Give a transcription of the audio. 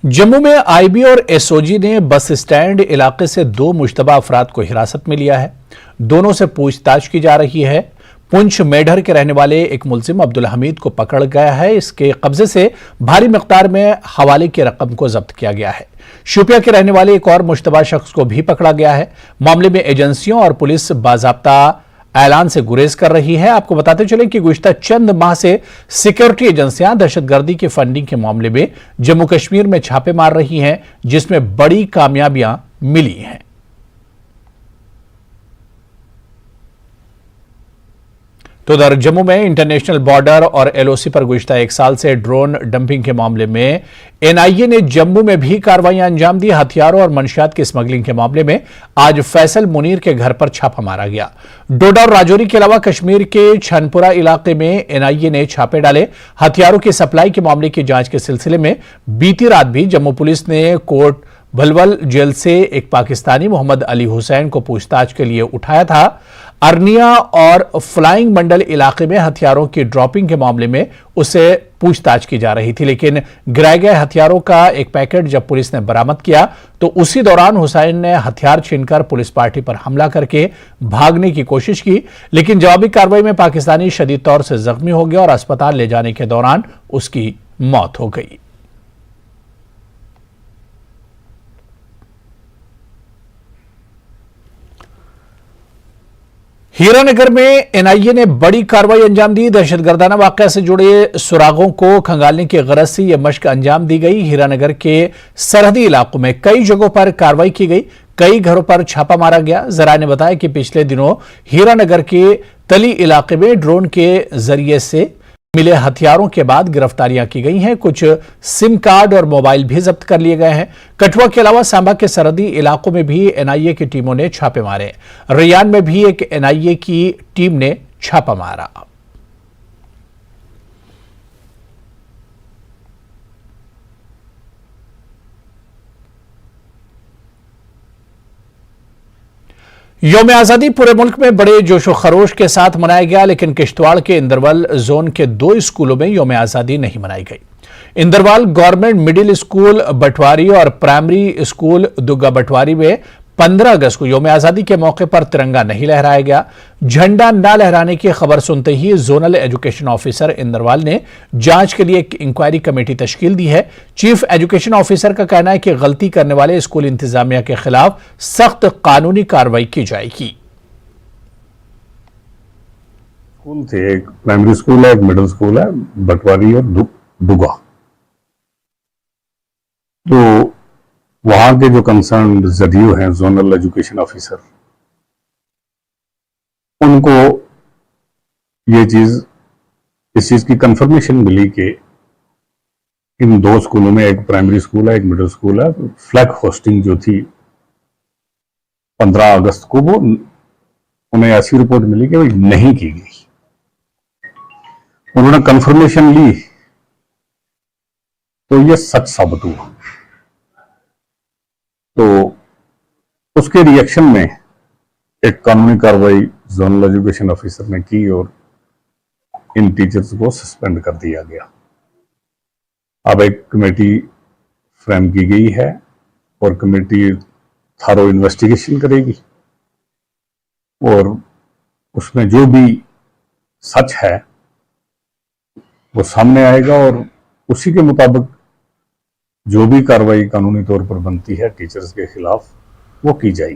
जम्मू में आईबी और एसओजी ने बस स्टैंड इलाके से दो मुश्तबा अफराद को हिरासत में लिया है। दोनों से पूछताछ की जा रही है। पुंछ मेढर के रहने वाले एक मुलजिम अब्दुल हमीद को पकड़ गया है। इसके कब्जे से भारी मिकदार में हवाले की रकम को जब्त किया गया है। शोपिया के रहने वाले एक और मुश्तबा शख्स को भी पकड़ा गया है। मामले में एजेंसियों और पुलिस बाज़ाब्ता ऐलान से गुरेज कर रही है। आपको बताते चलें कि गुज़िश्ता चंद माह से सिक्योरिटी एजेंसियां दहशतगर्दी की फंडिंग के मामले में जम्मू कश्मीर में छापे मार रही हैं, जिसमें बड़ी कामयाबियां मिली हैं। तो उधर जम्मू में इंटरनेशनल बॉर्डर और एलओसी पर गुज़िश्ता एक साल से ड्रोन डंपिंग के मामले में एनआईए ने जम्मू में भी कार्रवाइयां अंजाम दी। हथियारों और मंशियात की स्मगलिंग के मामले में आज फैसल मुनीर के घर पर छापा मारा गया। डोडा और राजौरी के अलावा कश्मीर के छनपुरा इलाके में एनआईए ने छापे डाले। हथियारों की सप्लाई के मामले की जांच के सिलसिले में बीती रात भी जम्मू पुलिस ने कोट भलवल जेल से एक पाकिस्तानी मोहम्मद अली हुसैन को पूछताछ के लिए उठाया था। अरनिया और फ्लाइंग मंडल इलाके में हथियारों की ड्रॉपिंग के मामले में उससे पूछताछ की जा रही थी, लेकिन गिराए गए हथियारों का एक पैकेट जब पुलिस ने बरामद किया तो उसी दौरान हुसैन ने हथियार छीनकर पुलिस पार्टी पर हमला करके भागने की कोशिश की, लेकिन जवाबी कार्रवाई में पाकिस्तानी शदीद तौर से जख्मी हो गया और अस्पताल ले जाने के दौरान उसकी मौत हो गई। हीरानगर में एनआईए ने बड़ी कार्रवाई अंजाम दी। दहशतगर्दाना वाकया से जुड़े सुरागों को खंगालने की गरज से यह मशक अंजाम दी गई। हीरानगर के सरहदी इलाकों में कई जगहों पर कार्रवाई की गई, कई घरों पर छापा मारा गया। जरा ने बताया कि पिछले दिनों हीरानगर के तली इलाके में ड्रोन के जरिए से मिले हथियारों के बाद गिरफ्तारियां की गई हैं। कुछ सिम कार्ड और मोबाइल भी जब्त कर लिए गए हैं। कठुआ के अलावा सांबा के सरहदी इलाकों में भी एनआईए की टीमों ने छापे मारे। रैयान में भी एक एनआईए की टीम ने छापा मारा। यौम आजादी पूरे मुल्क में बड़े जोशो खरोश के साथ मनाया गया, लेकिन किश्तवाड़ के इंदरवाल जोन के दो स्कूलों में यौम आजादी नहीं मनाई गई। इंदरवाल गवर्नमेंट मिडिल स्कूल बटवारी और प्राइमरी स्कूल दुग्गा बटवारी में 15 अगस्त को यौम आजादी के मौके पर तिरंगा नहीं लहराया गया। झंडा न लहराने की खबर सुनते ही जोनल एजुकेशन ऑफिसर इंदरवाल ने जांच के लिए एक इंक्वायरी कमेटी तश्कील दी है। चीफ एजुकेशन ऑफिसर का कहना है कि गलती करने वाले स्कूल इंतजामिया के खिलाफ सख्त कानूनी कार्रवाई की जाएगी। स्कूल थे, एक प्राइमरी स्कूल है, एक मिडिल स्कूल है, बटवारी और दुगा। तो वहां के जो कंसर्न जदयू हैं, जोनल एजुकेशन ऑफिसर, उनको इस चीज की कंफर्मेशन मिली कि इन दो स्कूलों में, एक प्राइमरी स्कूल है, एक मिडिल स्कूल है, फ्लैग होस्टिंग जो थी 15 अगस्त को, वो उन्हें ऐसी रिपोर्ट मिली कि वो नहीं की गई। उन्होंने कंफर्मेशन ली तो ये सच साबित हुआ। तो उसके रिएक्शन में एक कानूनी कार्रवाई जोनल एजुकेशन ऑफिसर ने की और इन टीचर्स को सस्पेंड कर दिया गया। अब एक कमेटी फ्रेम की गई है और कमेटी थारो इन्वेस्टिगेशन करेगी और उसमें जो भी सच है वो सामने आएगा और उसी के मुताबिक जो भी कार्रवाई कानूनी तौर पर बनती है टीचर्स के खिलाफ वो की जाएगी।